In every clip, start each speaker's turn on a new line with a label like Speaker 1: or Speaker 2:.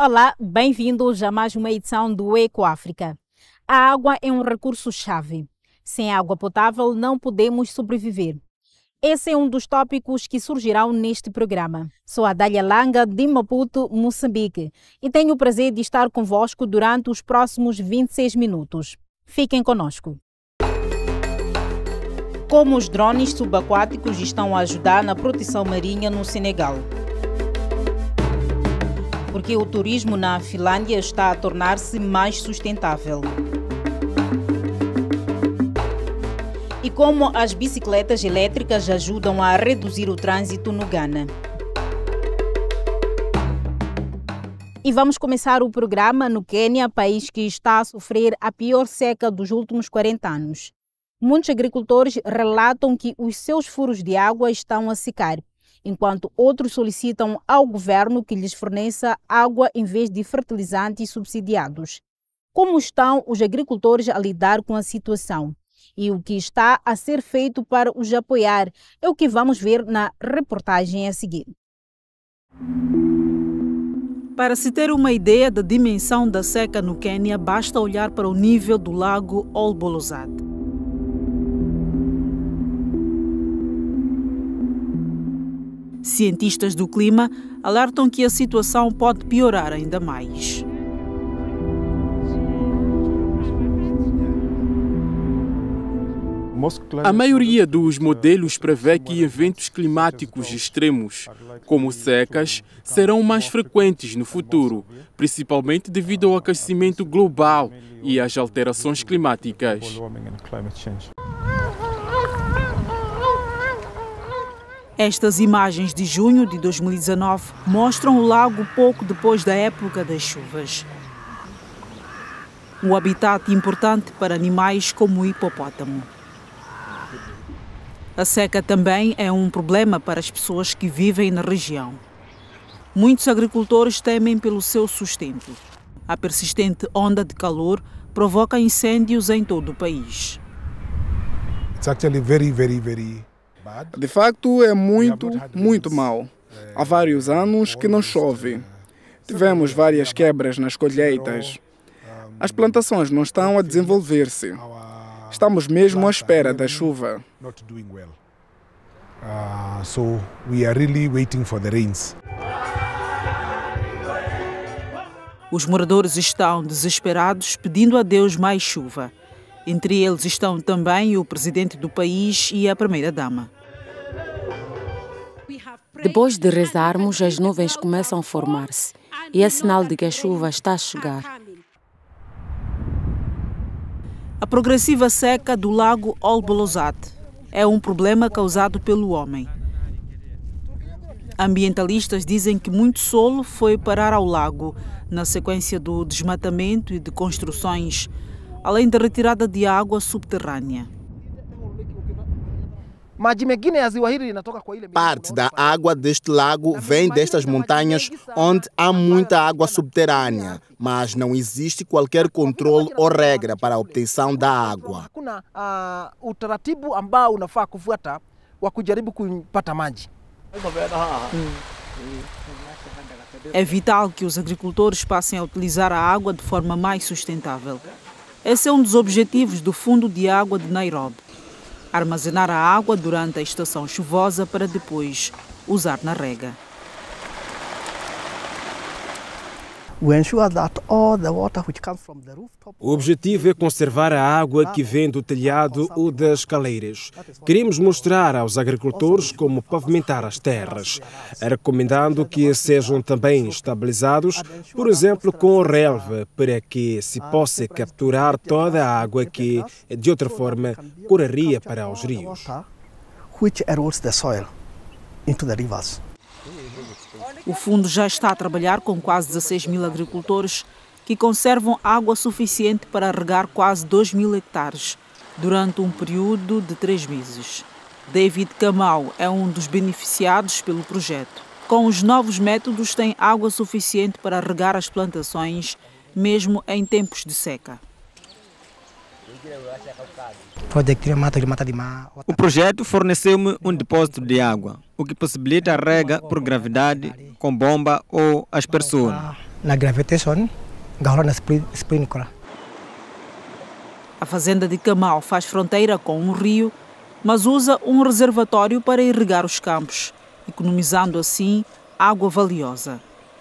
Speaker 1: Olá, bem-vindos a mais uma edição do Ecoáfrica. A água é um recurso-chave. Sem água potável não podemos sobreviver. Esse é um dos tópicos que surgirão neste programa. Sou a Dália Langa, de Maputo, Moçambique, e tenho o prazer de estar convosco durante os próximos 26 minutos. Fiquem conosco. Como os drones subaquáticos estão a ajudar na proteção marinha no Senegal. Porque o turismo na Finlândia está a tornar-se mais sustentável. E como as bicicletas elétricas ajudam a reduzir o trânsito no Ghana. E vamos começar o programa no Quênia, país que está a sofrer a pior seca dos últimos 40 anos. Muitos agricultores relatam que os seus furos de água estão a secar, enquanto outros solicitam ao governo que lhes forneça água em vez de fertilizantes subsidiados. Como estão os agricultores a lidar com a situação? E o que está a ser feito para os apoiar é o que vamos ver na reportagem a seguir. Para se ter uma ideia da dimensão da seca no Quênia, basta olhar para o nível do lago Olbolosat. Cientistas do clima alertam que a situação pode piorar ainda mais.
Speaker 2: A maioria dos modelos prevê que eventos climáticos extremos, como secas, serão mais frequentes no futuro, principalmente devido ao aquecimento global e às alterações climáticas.
Speaker 1: Estas imagens de junho de 2019 mostram o lago pouco depois da época das chuvas. Um habitat importante para animais como o hipopótamo. A seca também é um problema para as pessoas que vivem na região. Muitos agricultores temem pelo seu sustento. A persistente onda de calor provoca incêndios em todo o país.
Speaker 3: De facto, é muito mau. Há vários anos que não chove. Tivemos várias quebras nas colheitas. As plantações não estão a desenvolver-se. Estamos mesmo à espera da chuva.
Speaker 1: Os moradores estão desesperados, pedindo a Deus mais chuva. Entre eles estão também o presidente do país e a primeira-dama.
Speaker 4: Depois de rezarmos, as nuvens começam a formar-se e é sinal de que a chuva está a chegar.
Speaker 1: A progressiva seca do lago Olbolosat é um problema causado pelo homem. Ambientalistas dizem que muito solo foi parar ao lago na sequência do desmatamento e de construções, além da retirada de água subterrânea.
Speaker 5: Parte da água deste lago vem destas montanhas onde há muita água subterrânea, mas não existe qualquer controle ou regra para a obtenção da água.
Speaker 1: É vital que os agricultores passem a utilizar a água de forma mais sustentável. Esse é um dos objetivos do Fundo de Água de Nairobi. Armazenar a água durante a estação chuvosa para depois usar na rega.
Speaker 6: O objetivo é conservar a água que vem do telhado ou das caleiras. Queremos mostrar aos agricultores como pavimentar as terras, recomendando que sejam também estabilizados, por exemplo, com relva, para que se possa capturar toda a água que, de outra forma, correria para os rios.
Speaker 1: O fundo já está a trabalhar com quase 16 mil agricultores que conservam água suficiente para regar quase 2 mil hectares durante um período de 3 meses. David Kamau é um dos beneficiados pelo projeto. Com os novos métodos, tem água suficiente para regar as plantações, mesmo em tempos de seca.
Speaker 7: O projeto forneceu-me um depósito de água, o que possibilita a rega por gravidade, com bomba ou aspersor.
Speaker 8: na gravitation, agora na sprinkler.
Speaker 9: A fazenda de Camal faz fronteira com um rio, mas usa um reservatório para irrigar os campos, economizando assim água valiosa.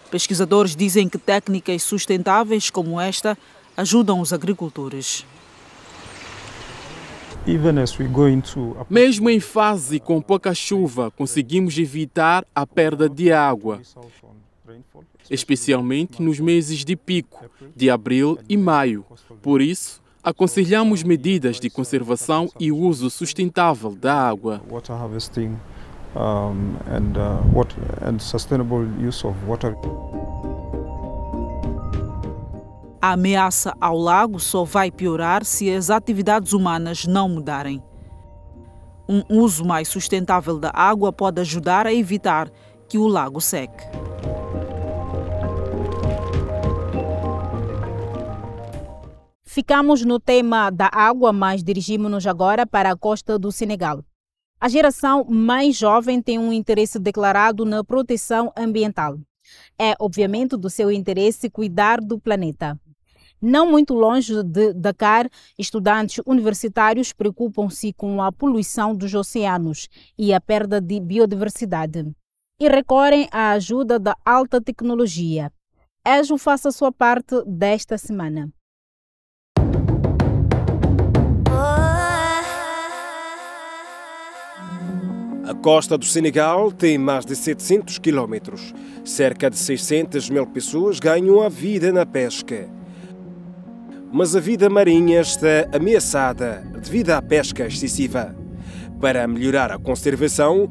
Speaker 9: Pesquisadores dizem que técnicas sustentáveis como esta ajudam os agricultores.
Speaker 2: Mesmo em fase com pouca chuva, conseguimos evitar a perda de água, especialmente nos meses de pico, de abril e maio. Por isso, aconselhamos medidas de conservação e uso sustentável da água.
Speaker 9: A ameaça ao lago só vai piorar se as atividades humanas não mudarem. Um uso mais sustentável da água pode ajudar a evitar que o lago seque.
Speaker 1: Ficamos no tema da água, mas dirigimos-nos agora para a costa do Senegal. A geração mais jovem tem um interesse declarado na proteção ambiental. É, obviamente, do seu interesse cuidar do planeta. Não muito longe de Dakar, estudantes universitários preocupam-se com a poluição dos oceanos e a perda de biodiversidade e recorrem à ajuda da alta tecnologia. EJO faça a sua parte desta semana.
Speaker 6: A costa do Senegal tem mais de 700 quilômetros. Cerca de 600 mil pessoas ganham a vida na pesca. Mas a vida marinha está ameaçada devido à pesca excessiva. Para melhorar a conservação,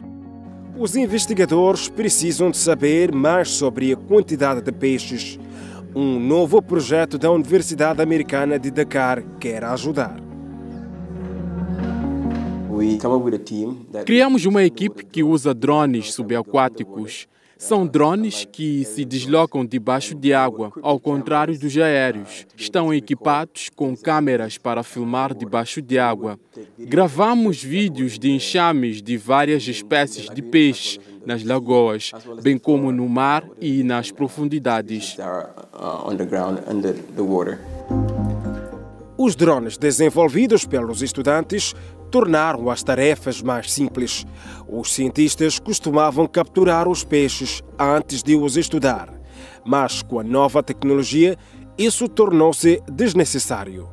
Speaker 6: os investigadores precisam de saber mais sobre a quantidade de peixes. Um novo projeto da Universidade Americana de Dakar quer ajudar.
Speaker 2: Criamos uma equipe que usa drones subaquáticos. São drones que se deslocam debaixo de água, ao contrário dos aéreos. Estão equipados com câmeras para filmar debaixo de água. Gravamos vídeos de enxames de várias espécies de peixes nas lagoas, bem como no mar e nas profundidades.
Speaker 6: Os drones desenvolvidos pelos estudantes tornaram as tarefas mais simples. Os cientistas costumavam capturar os peixes antes de os estudar, mas com a nova tecnologia, isso tornou-se desnecessário.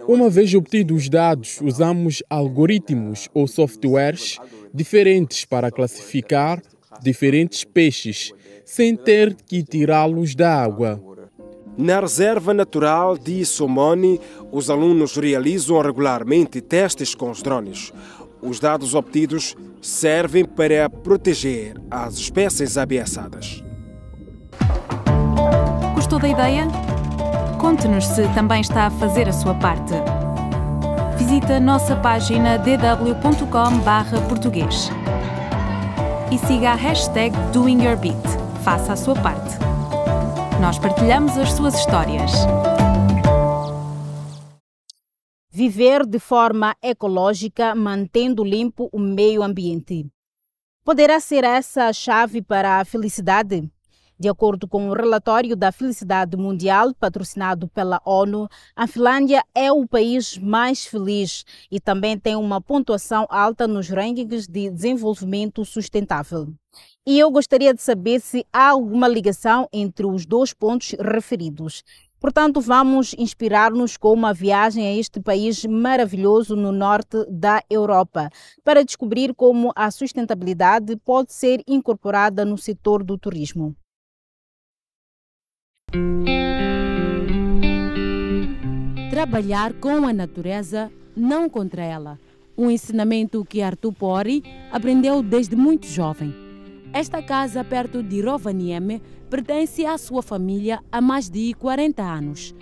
Speaker 2: Uma vez obtidos os dados, usamos algoritmos ou softwares diferentes para classificar diferentes peixes, sem ter que tirá-los da água.
Speaker 6: Na Reserva Natural de Somone, os alunos realizam regularmente testes com os drones. Os dados obtidos servem para proteger as espécies ameaçadas.
Speaker 10: Gostou da ideia? Conte-nos se também está a fazer a sua parte. Visite a nossa página dw.com/português e siga a hashtag DoingYourBit. Faça a sua parte. Nós partilhamos as suas histórias.
Speaker 1: Viver de forma ecológica, mantendo limpo o meio ambiente. Poderá ser essa a chave para a felicidade? De acordo com o relatório da Felicidade Mundial, patrocinado pela ONU, a Finlândia é o país mais feliz e também tem uma pontuação alta nos rankings de desenvolvimento sustentável. E eu gostaria de saber se há alguma ligação entre os dois pontos referidos. Portanto, vamos inspirar-nos com uma viagem a este país maravilhoso no norte da Europa, para descobrir como a sustentabilidade pode ser incorporada no setor do turismo.
Speaker 4: Trabalhar com a natureza, não contra ela. Um ensinamento que Arthur Pori aprendeu desde muito jovem. Esta casa, perto de Rovaniemi, pertence à sua família há mais de 40 anos.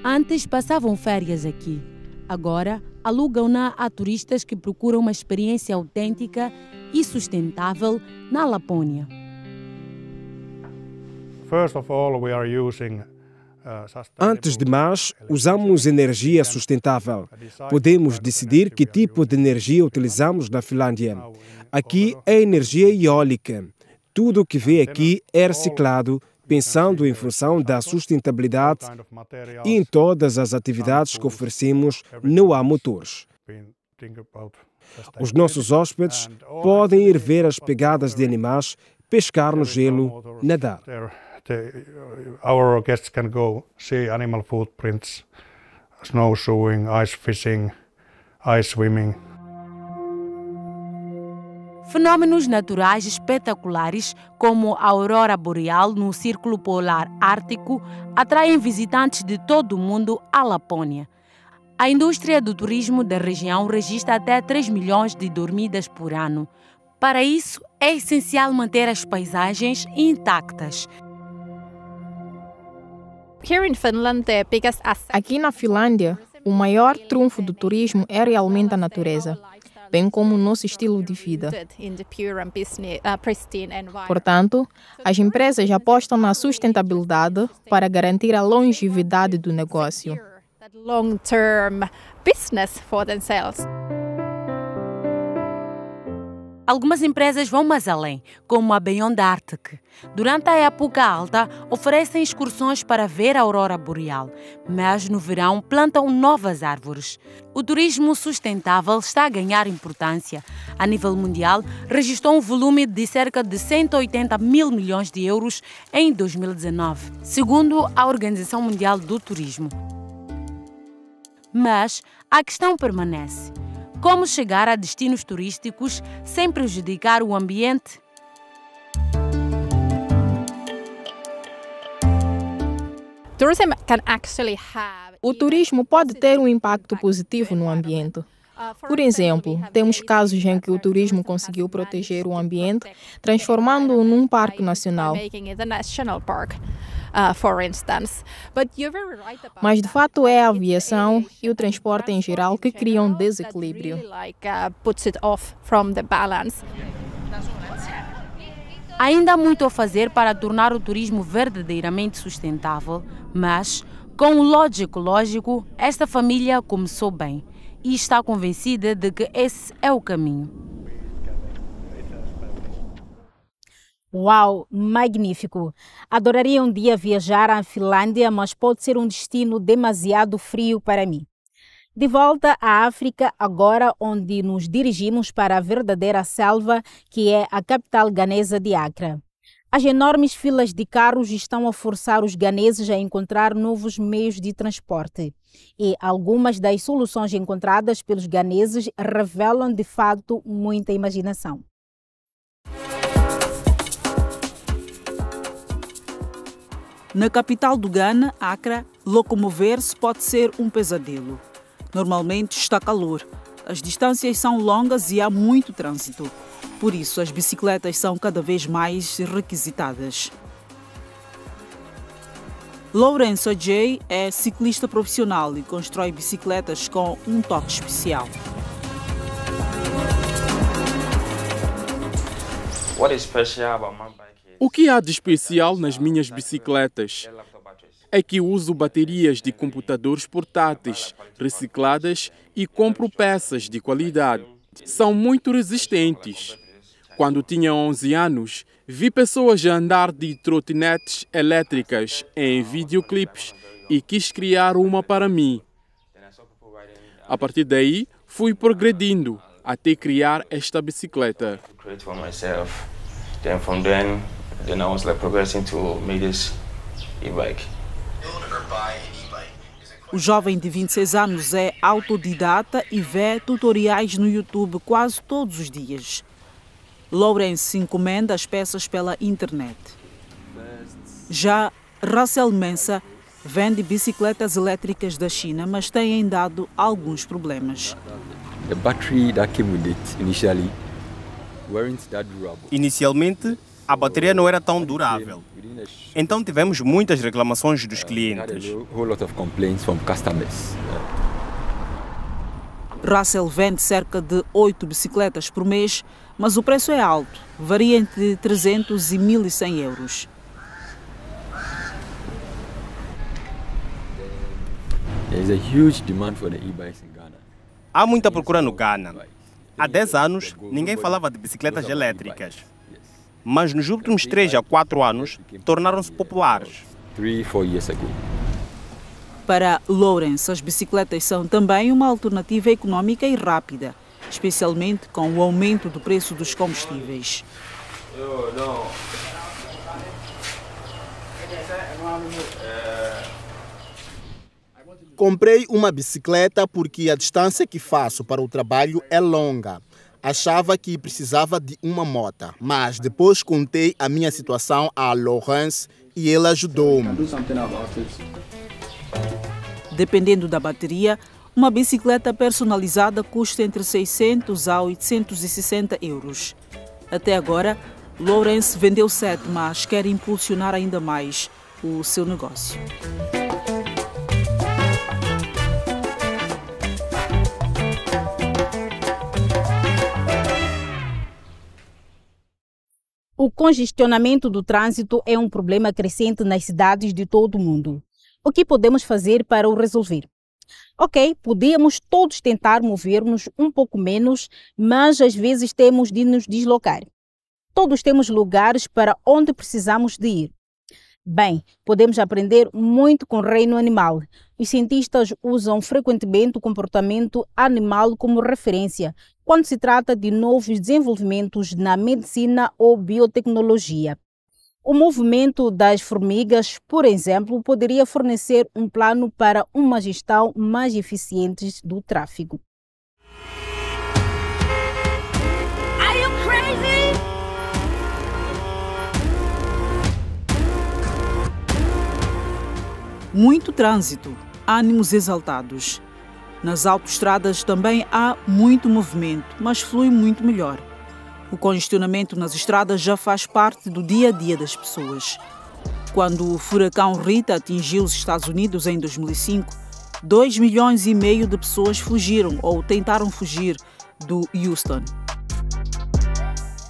Speaker 4: Antes passavam férias aqui. Agora alugam-na a turistas que procuram uma experiência autêntica e sustentável na Lapônia.
Speaker 6: Antes de mais, usamos energia sustentável. Podemos decidir que tipo de energia utilizamos na Finlândia. Aqui é energia eólica. Tudo o que vê aqui é reciclado, pensando em função da sustentabilidade, e em todas as atividades que oferecemos não há motores. Os nossos hóspedes podem ir ver as pegadas de animais, pescar no gelo, nadar.
Speaker 11: Our guests can go see animal footprints, snowshoeing, ice fishing, ice swimming.
Speaker 4: Fenômenos naturais espetaculares, como a aurora boreal no Círculo Polar Ártico, atraem visitantes de todo o mundo à Lapônia. A indústria do turismo da região registra até 3 milhões de dormidas por ano. Para isso, é essencial manter as paisagens intactas.
Speaker 12: Aqui na Finlândia, o maior trunfo do turismo é realmente a natureza, bem como o nosso estilo de vida. Portanto, as empresas apostam na sustentabilidade para garantir a longevidade do negócio.
Speaker 4: Algumas empresas vão mais além, como a Beyond Arctic. Durante a época alta, oferecem excursões para ver a aurora boreal, mas no verão plantam novas árvores. O turismo sustentável está a ganhar importância. A nível mundial, registrou um volume de cerca de 180 mil milhões de euros em 2019, segundo a Organização Mundial do Turismo. Mas a questão permanece. Como chegar a destinos turísticos sem prejudicar o ambiente?
Speaker 12: O turismo pode ter um impacto positivo no ambiente. Por exemplo, temos casos em que o turismo conseguiu proteger o ambiente, transformando-o num parque nacional. Mas de fato é a aviação e o transporte em geral que criam desequilíbrio.
Speaker 4: Ainda há muito a fazer para tornar o turismo verdadeiramente sustentável, mas, com o Lodge ecológico, esta família começou bem e está convencida de que esse é o caminho.
Speaker 1: Uau, magnífico! Adoraria um dia viajar à Finlândia, mas pode ser um destino demasiado frio para mim. De volta à África, agora onde nos dirigimos para a verdadeira selva, que é a capital ganesa de Accra. As enormes filas de carros estão a forçar os ganeses a encontrar novos meios de transporte. E algumas das soluções encontradas pelos ganeses revelam, de fato, muita imaginação.
Speaker 9: Na capital do Ghana, Accra, locomover-se pode ser um pesadelo. Normalmente está calor, as distâncias são longas e há muito trânsito. Por isso, as bicicletas são cada vez mais requisitadas. Lawrence Ajay é ciclista profissional e constrói bicicletas com um toque especial.
Speaker 2: O que há de especial nas minhas bicicletas é que uso baterias de computadores portáteis, recicladas e compro peças de qualidade. São muito resistentes. Quando tinha 11 anos, vi pessoas a andar de trotinetes elétricas em videoclipes e quis criar uma para mim. A partir daí, fui progredindo até criar esta bicicleta.
Speaker 13: Then I was progressing to make this e-bike.
Speaker 9: O jovem de 26 anos é autodidata e vê tutoriais no YouTube quase todos os dias. Lawrence encomenda as peças pela internet. Já Russell Mensah vende bicicletas elétricas da China, mas tem dado alguns problemas.
Speaker 13: The battery that came with it initially weren't that durable.
Speaker 14: Inicialmente, a bateria não era tão durável. Então tivemos muitas reclamações dos clientes.
Speaker 9: Russell vende cerca de 8 bicicletas por mês, mas o preço é alto, varia entre 300 e 1.100 euros.
Speaker 14: Há muita procura no Ghana. Há 10 anos, ninguém falava de bicicletas elétricas. mas nos últimos 3 a 4 anos tornaram-se populares.
Speaker 13: 3, 4 years ago.
Speaker 9: Para Lawrence, as bicicletas são também uma alternativa econômica e rápida, especialmente com o aumento do preço dos combustíveis.
Speaker 5: Comprei uma bicicleta porque a distância que faço para o trabalho é longa. Achava que precisava de uma moto, mas depois contei a minha situação a Lawrence e ele ajudou-me.
Speaker 9: Dependendo da bateria, uma bicicleta personalizada custa entre 600 a 860 euros. Até agora, Lawrence vendeu 7, mas quer impulsionar ainda mais o seu negócio.
Speaker 1: O congestionamento do trânsito é um problema crescente nas cidades de todo o mundo. O que podemos fazer para o resolver? Ok, podíamos todos tentar mover-nos um pouco menos, mas às vezes temos de nos deslocar. Todos temos lugares para onde precisamos de ir. Bem, podemos aprender muito com o reino animal. Os cientistas usam frequentemente o comportamento animal como referência quando se trata de novos desenvolvimentos na medicina ou biotecnologia. O movimento das formigas, por exemplo, poderia fornecer um plano para uma gestão mais eficiente do tráfego.
Speaker 15: Are you crazy?
Speaker 9: Muito trânsito, ânimos exaltados. Nas autoestradas também há muito movimento, mas flui muito melhor. O congestionamento nas estradas já faz parte do dia a dia das pessoas. Quando o furacão Rita atingiu os Estados Unidos em 2005, 2,5 milhões de pessoas fugiram ou tentaram fugir do Houston.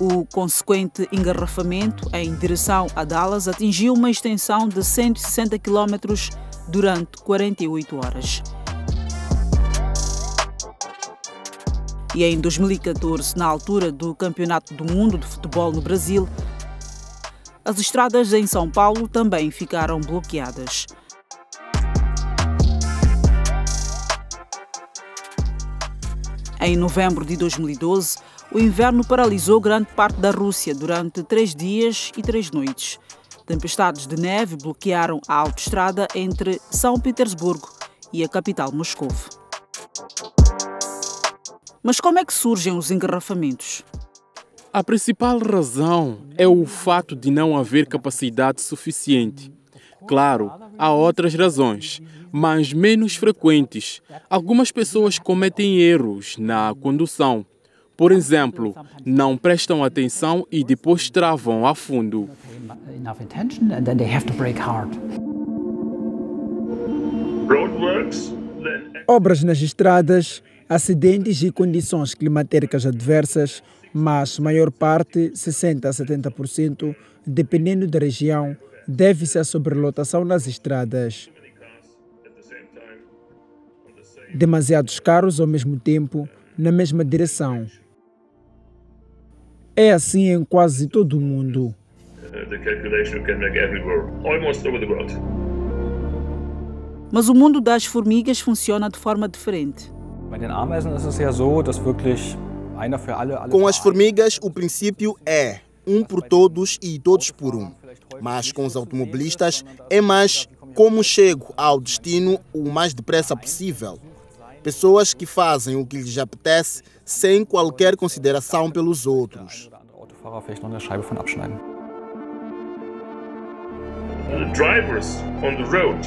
Speaker 9: O consequente engarrafamento em direção a Dallas atingiu uma extensão de 160 km durante 48 horas. E em 2014, na altura do Campeonato do Mundo de Futebol no Brasil, as estradas em São Paulo também ficaram bloqueadas. Em novembro de 2012, o inverno paralisou grande parte da Rússia durante 3 dias e 3 noites. Tempestades de neve bloquearam a autoestrada entre São Petersburgo e a capital Moscou. Mas como é que surgem os engarrafamentos?
Speaker 2: A principal razão é o fato de não haver capacidade suficiente. Claro, há outras razões, mas menos frequentes. Algumas pessoas cometem erros na condução. Por exemplo, não prestam atenção e depois travam a fundo.
Speaker 16: Obras nas estradas, acidentes e condições climatéricas adversas, mas maior parte, 60% a 70%, dependendo da região, deve-se à sobrelotação nas estradas. Demasiados carros ao mesmo tempo, na mesma direção. É assim em quase todo o mundo.
Speaker 9: Mas o mundo das formigas funciona de forma diferente.
Speaker 5: Com as formigas, o princípio é um por todos e todos por um. Mas com os automobilistas, é mais como chego ao destino o mais depressa possível. Pessoas que fazem o que lhes apetece sem qualquer consideração pelos outros.
Speaker 17: The drivers on the road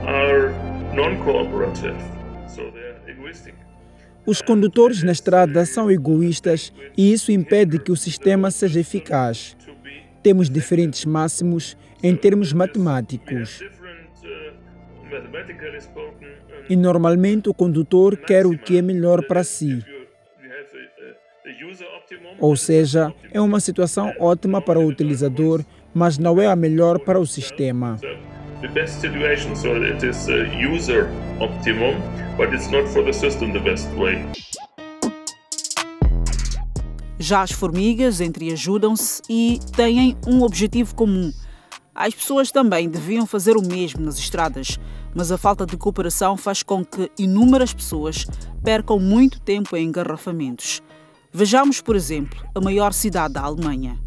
Speaker 17: are non-cooperative, so they're egoistic.
Speaker 16: Os condutores na estrada são egoístas e isso impede que o sistema seja eficaz. Temos diferentes máximos em termos matemáticos. E normalmente o condutor quer o que é melhor para si. Ou seja, é uma situação ótima para o utilizador, mas não é a melhor para o sistema.
Speaker 17: The best situation, so it is a user optimum, but it's not for the system the best way.
Speaker 9: Já as formigas entreajudam-se e têm um objetivo comum. As pessoas também deviam fazer o mesmo nas estradas, mas a falta de cooperação faz com que inúmeras pessoas percam muito tempo em engarrafamentos. Vejamos, por exemplo, a maior cidade da Alemanha.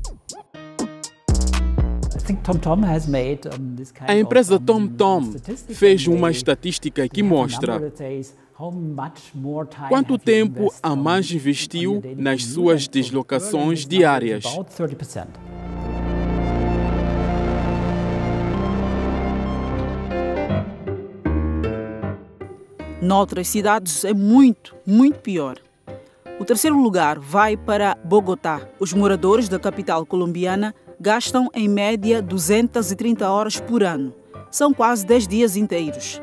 Speaker 2: A empresa TomTom fez uma estatística que mostra quanto tempo a mais investiu nas suas deslocações diárias.
Speaker 9: Noutras cidades é muito pior. O terceiro lugar vai para Bogotá. Os moradores da capital colombiana gastam em média 230 horas por ano. São quase 10 dias inteiros.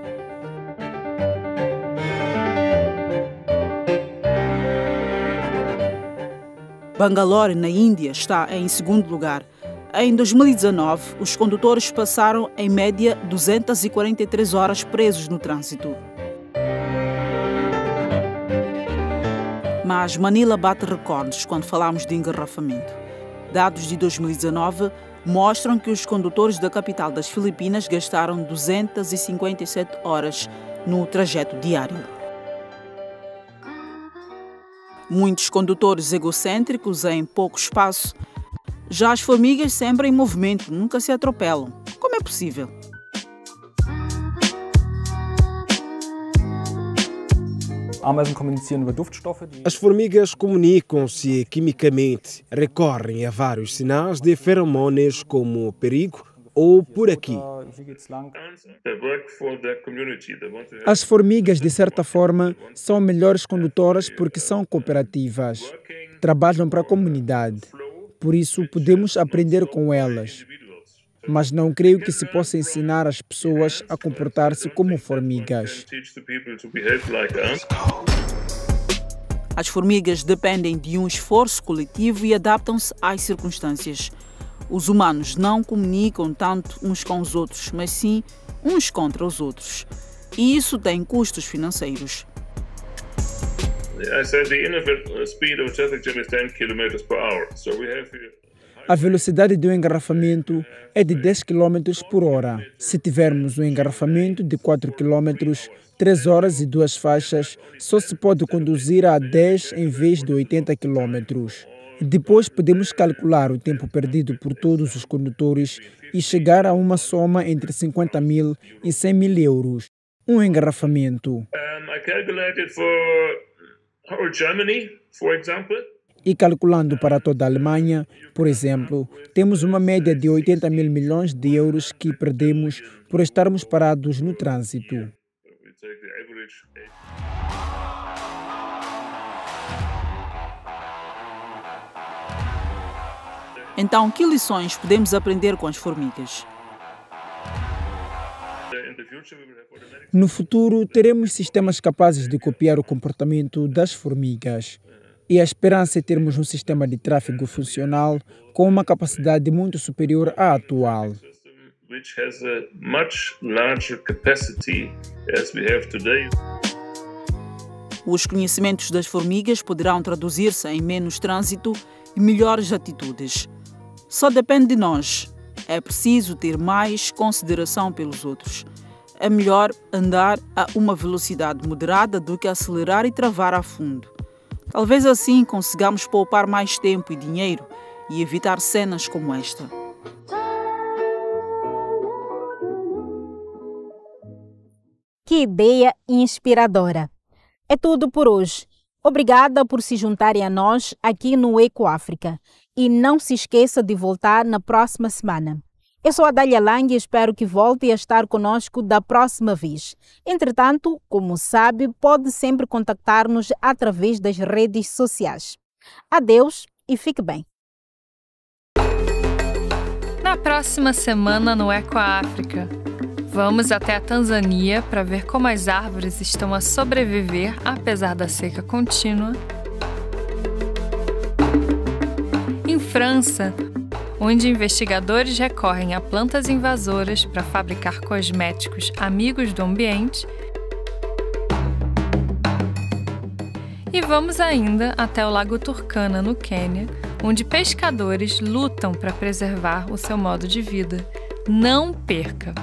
Speaker 9: Bangalore, na Índia, está em segundo lugar. Em 2019, os condutores passaram em média 243 horas presos no trânsito. Mas Manila bate recordes quando falamos de engarrafamento. Dados de 2019 mostram que os condutores da capital das Filipinas gastaram 257 horas no trajeto diário. Muitos condutores egocêntricos em pouco espaço. Já as formigas sempre em movimento, nunca se atropelam. Como é possível?
Speaker 6: As formigas comunicam-se quimicamente, recorrem a vários sinais de feromonas como perigo ou por aqui.
Speaker 16: As formigas, de certa forma, são melhores condutoras porque são cooperativas, trabalham para a comunidade. Por isso, podemos aprender com elas. Mas não creio que se possa ensinar as pessoas a comportar-se como formigas.
Speaker 9: As formigas dependem de um esforço coletivo e adaptam-se às circunstâncias. Os humanos não comunicam tanto uns com os outros, mas sim uns contra os outros. E isso tem custos financeiros.
Speaker 16: A velocidade do engarrafamento é de 10 km por hora. Se tivermos um engarrafamento de 4 km, 3 horas e 2 faixas, só se pode conduzir a 10 em vez de 80 km. Depois podemos calcular o tempo perdido por todos os condutores e chegar a uma soma entre 50 mil e 100 mil euros. Um engarrafamento. E calculando para toda a Alemanha, por exemplo, temos uma média de 80 mil milhões de euros que perdemos por estarmos parados no trânsito.
Speaker 9: Então, que lições podemos aprender com as formigas?
Speaker 16: No futuro, teremos sistemas capazes de copiar o comportamento das formigas. E a esperança é termos um sistema de tráfego funcional com uma capacidade muito superior à atual.
Speaker 9: Os conhecimentos das formigas poderão traduzir-se em menos trânsito e melhores atitudes. Só depende de nós. É preciso ter mais consideração pelos outros. É melhor andar a uma velocidade moderada do que acelerar e travar a fundo. Talvez assim consigamos poupar mais tempo e dinheiro e evitar cenas como esta.
Speaker 1: Que ideia inspiradora! É tudo por hoje. Obrigada por se juntarem a nós aqui no EcoAfrica. E não se esqueça de voltar na próxima semana. Eu sou a Dália Lang e espero que volte a estar conosco da próxima vez. Entretanto, como sabe, pode sempre contactar-nos através das redes sociais. Adeus e fique bem.
Speaker 10: Na próxima semana no EcoAfrica, vamos até a Tanzânia para ver como as árvores estão a sobreviver apesar da seca contínua. Em França, onde investigadores recorrem a plantas invasoras para fabricar cosméticos amigos do ambiente. E vamos ainda até o Lago Turkana, no Quênia, onde pescadores lutam para preservar o seu modo de vida. Não perca!